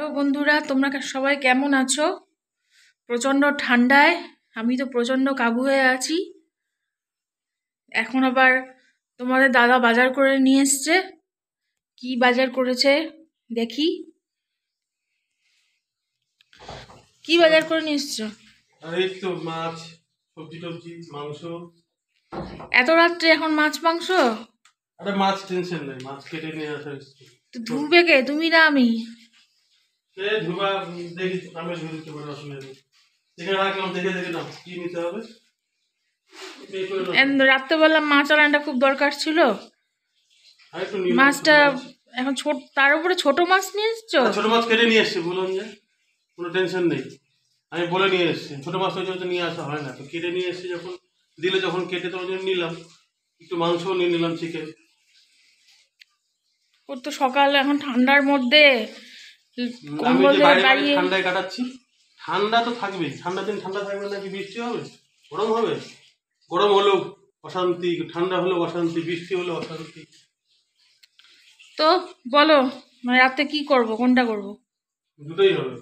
Hello বন্ধুরা, তোমরা সবাই কেমন আছো? প্রচণ্ড ঠান্ডায় আমি তো প্রচণ্ড কাবু হয়ে আছি। এখন আবার তোমাদের দাদা বাজার করে নিয়ে এসছে। কি বাজার করেছে দেখি। কি বাজার করে নিয়ে এসছো? এই তো মাছ, সবজি টবজি, মাংস। এত রাত্রে এখন মাছ মাংস? আরে মাছ টেনশন নেই, মাছ কেটে নিয়ে আসা হচ্ছে। তো ধুবে কে, তুমি না আমি? সে ধুবা দেখি, আমি ধুয়ে দিতে পারি, অসুবিধা নেই। যেখানে রাখলাম দেখে দেখে নাও কি নিতে হবে। রাত্রেবেলা মাছ আনাটা খুব দরকার ছিল। মাছটা এখন ছোট, তার উপরে ছোট মাছ নিয়ে এসছো। ছোট মাছ কেটে নিয়ে এসছি, বললাম যে কোনো টেনশন নেই। আমি বলে নিয়ে এসছি, ছোট মাছ ওই জন্য নিয়ে আসা হয় না, তো কেটে নিয়ে এসছি যখন দিলে, যখন কেটে তোমার জন্য নিলাম। একটু মাংসও নিয়ে নিলাম, চিকেন। ওর তো সকাল এখন ঠান্ডার মধ্যে ঠান্ডায় কাটাচ্ছি। ঠান্ডা তো থাকবেই, ঠান্ডার দিন ঠান্ডা থাকবে নাকি বৃষ্টি হবে, গরম হবে। গরম হলেও অশান্তি, ঠান্ডা হলেও অশান্তি, বৃষ্টি হলেও অশান্তি। তো বলো, মানে রাতে কি করব, কোনটা করব? দুটোই হবে।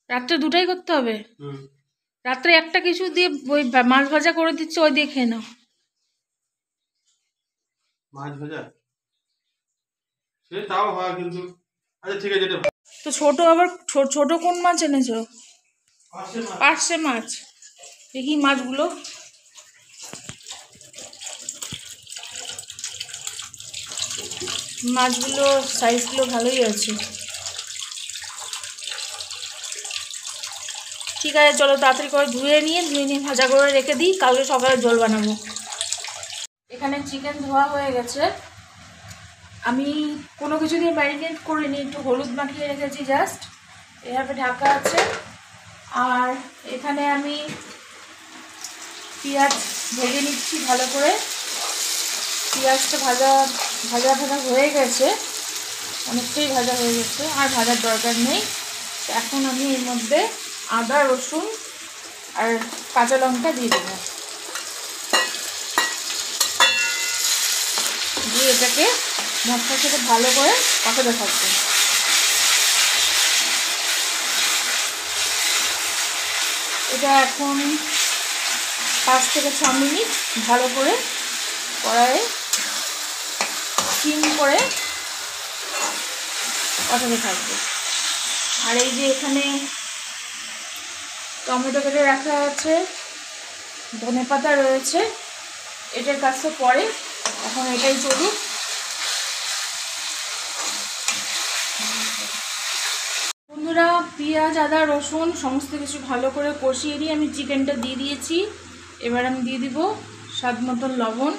রাত্রে দুটাই করতে হবে? রাত্রে একটা কিছু দিয়ে ওই মাছ ভাজা করে দিচ্ছে, ওই দিয়ে খেয়ে নাও। মাছ ভাজা সে তাও হয়, কিন্তু আচ্ছা ঠিক আছে। তো ছোট আবার ছোট কোন মাছ এনেছো? পার্শে মাছ। দেখি মাছগুলো। মাছগুলো সাইজগুলো ভালোই আছে। ঠিক আছে, চলো তাড়াতাড়ি করে ধুয়ে নিয়ে ভাজা করে রেখে দিই, কালকে সকালে ঝোল বানাবো। এখানে চিকেন ধোয়া হয়ে গেছে। আমি কোনো কিছু দিয়ে ম্যারিনেট করিনি, একটু হলুদ মাখিয়ে রেখেছি জাস্ট। এভাবে ঢাকা আছে। আর এখানে আমি পেঁয়াজ ভেজে নিচ্ছি ভালো করে। পেঁয়াজটা ভাজা ভাজা ভাজা হয়ে গেছে, অনেকটাই ভাজা হয়ে গেছে, আর ভাজার দরকার নেই। এখন আমি এর মধ্যে আদা, রসুন আর কাঁচা লঙ্কা দিয়ে দেবো। দিয়ে এটাকে মশলার সাথে ভালো করে কষাতে থাকবো। এটা এখন 5 থেকে 6 মিনিট ভালো করে কড়াইয়ে সিম করে কষাতে থাকবো। আর এই যে এখানে টমেটো কেটে রাখা আছে, ধনেপাতা রয়েছে, এটার কাজটা পরে, এখন এটাই চলুক। বন্ধুরা, পেঁয়াজ, আদা, রসুন সমস্ত কিছু ভালো করে কষিয়ে নিয়ে আমি চিকেনটা দিয়ে দিয়েছি। এবার আমি দিয়ে দিব স্বাদ মতন লবণ,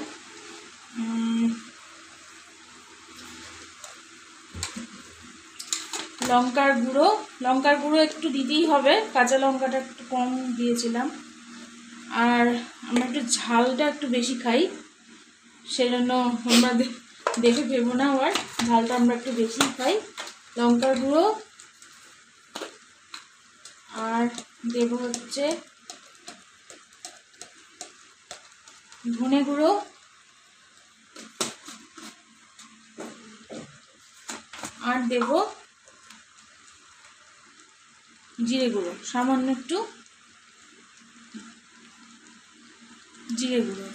লঙ্কার গুঁড়ো একটু দিতেই হবে, কাঁচা লঙ্কাটা একটু কম দিয়েছিলাম। আর আমরা একটু ঝালটা একটু বেশি খাই, সেজন্য তোমরা দেখে ভেবো না, আবার ঝালটা আমরা একটু বেশি খাই। লঙ্কার গুঁড়ো আর দেবো হচ্ছে ধনে গুঁড়ো আর দেবো জিরে গুঁড়ো, সামান্য একটু জিরে গুঁড়ো।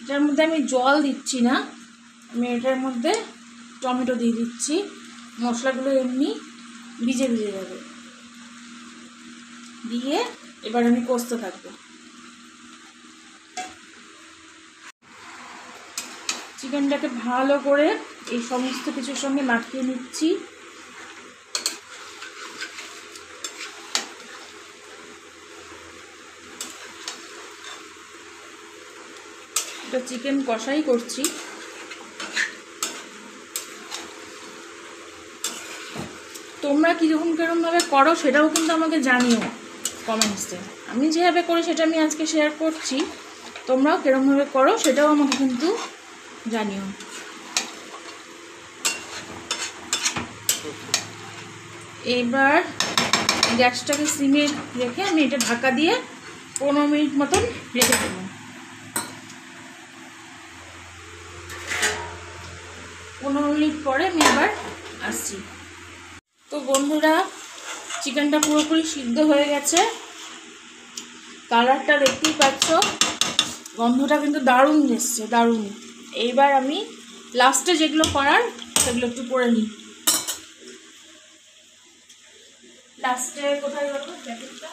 এটার মধ্যে আমি জল দিচ্ছি না, আমি এটার মধ্যে টমেটো দিয়ে দিচ্ছি। মশলাগুলো এমনি ভিজে ভিজে যাবে। দিয়ে এবার আমি কষতে থাকবো। চিকেনটাকে ভালো করে এই সমস্ত কিছুর সঙ্গে মাখিয়ে নিচ্ছি। এটা চিকেন কষাই করছি। তোমরা কিরকমভাবে করো সেটাও কিন্তু আমাকে জানিও কমেন্টসে। আমি যেভাবে করি সেটা আমি আজকে শেয়ার করছি, তোমরাও কিরকমভাবে করো সেটাও আমাকে কিন্তু জানিও। এবার গ্যাসটাকে সিমে রেখে আমি এটা ঢাকা দিয়ে 15 মিনিট মতন রেখে দেবো। 15 মিনিট পরে আমি আবার আসছি। তো বন্ধুরা, চিকেনটা পুরোপুরি সিদ্ধ হয়ে গেছে, কালারটা দেখতেই পাচ্ছ, গন্ধটা কিন্তু দারুণ এসছে, দারুণ। এইবার আমি লাস্টে যেগুলো করার সেগুলো একটু করে নিই। লাস্টে কোথায় গেল প্যাকেটটা?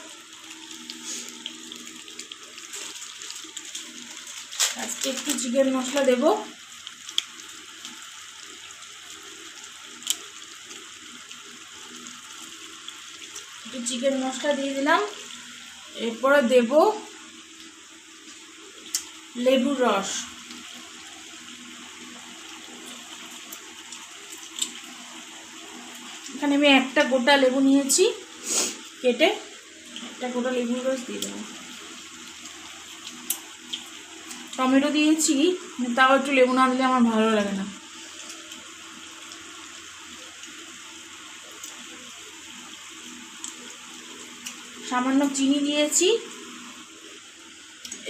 লাস্টে একটু চিকেন মশলা দেবো। একটু চিকেন মশলা দিয়ে দিলাম। এরপরে দেব লেবুর রস। এখানে আমি একটা গোটা লেবু নিয়েছি কেটে, একটা গোটা লেবুর রস দিয়ে দেবো। টমেটো দিয়েছি, তাও একটু লেবু না দিলে আমার ভালো লাগে না। সামান্য চিনি দিয়েছি।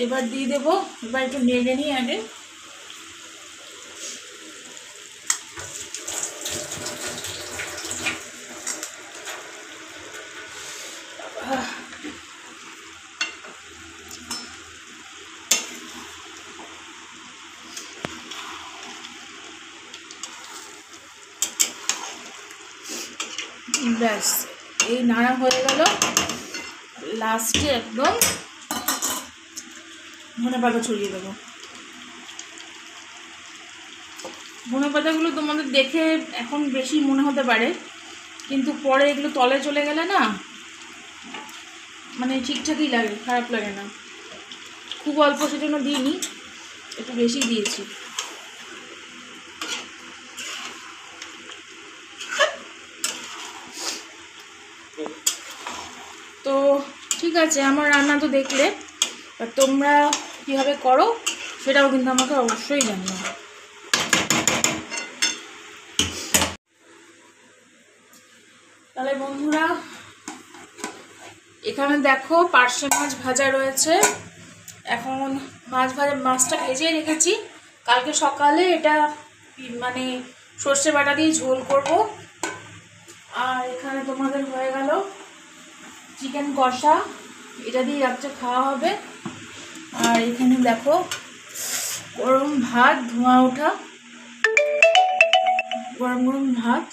এবার দিয়ে দেবো, এবার একটু নেড়ে নিই আগে। ব্যাস, এই নাড়া হয়ে গেল। লাস্টে একদম ধনেপাতা ছড়িয়ে দেবো। ধনেপাতাগুলো তোমাদের দেখে এখন বেশি মনে হতে পারে, কিন্তু পরে এগুলো তলে চলে গেলে না মানে ঠিকঠাকই লাগে, খারাপ লাগে না। খুব অল্প সেজন্য দিইনি, একটু বেশি দিয়েছি। তো ঠিক আছে, আমার রান্না তো দেখলে, আর তোমরা কীভাবে করো সেটাও কিন্তু আমাকে অবশ্যই জানিও। তাহলে বন্ধুরা, এখানে দেখো পার্শে মাছ ভাজা রয়েছে। এখন মাছটা ভেজে রেখেছি, কালকে সকালে এটা মানে সর্ষে বাটা দিয়ে ঝোল করব। আর এখানে তোমাদের হয়ে গেল চিকেন কষা, এটা দিয়ে রাত্রে খাওয়া হবে। আর এখানে দেখো গরম ভাত, ধোঁয়া ওঠা গরম গরম ভাত।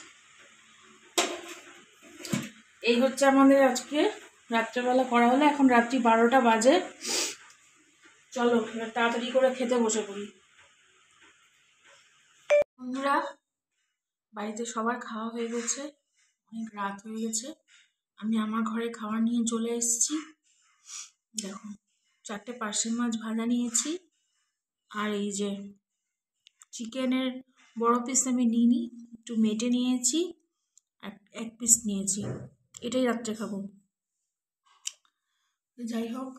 এই হচ্ছে আমাদের আজকে রাত্রেবেলা করা হলো। এখন রাত্রি 12টা বাজে। চলো এবার তাড়াতাড়ি করে খেতে বসে পড়ি। বন্ধুরা, বাড়িতে সবার খাওয়া হয়ে গেছে, অনেক রাত হয়ে গেছে। আমি আমার ঘরে খাবার নিয়ে চলে এসেছি। দেখো 4টে পার্শে মাছ ভাজা নিয়েছি, আর এই যে চিকেনের বড় পিস আমি নিইনি, একটু মেটে নিয়েছি, এক পিস নিয়েছি। এটাই রাত্রে খাবো। যাই হোক,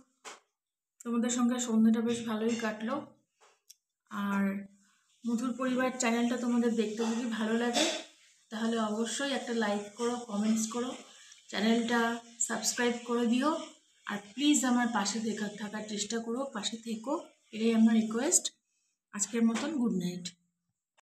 তোমাদের সঙ্গে সন্ধ্যাটা বেশ ভালোই কাটলো। আর মধুর পরিবার চ্যানেলটা তোমাদের দেখতে যদি ভালো লাগে তাহলে অবশ্যই একটা লাইক করো, কমেন্টস করো, চ্যানেলটা সাবস্ক্রাইব করে দিও। আর প্লিজ আমার পাশে থাকার চেষ্টা করো, পাশে থেকো, এটাই আমার রিকোয়েস্ট। আজকের মতন গুড নাইট।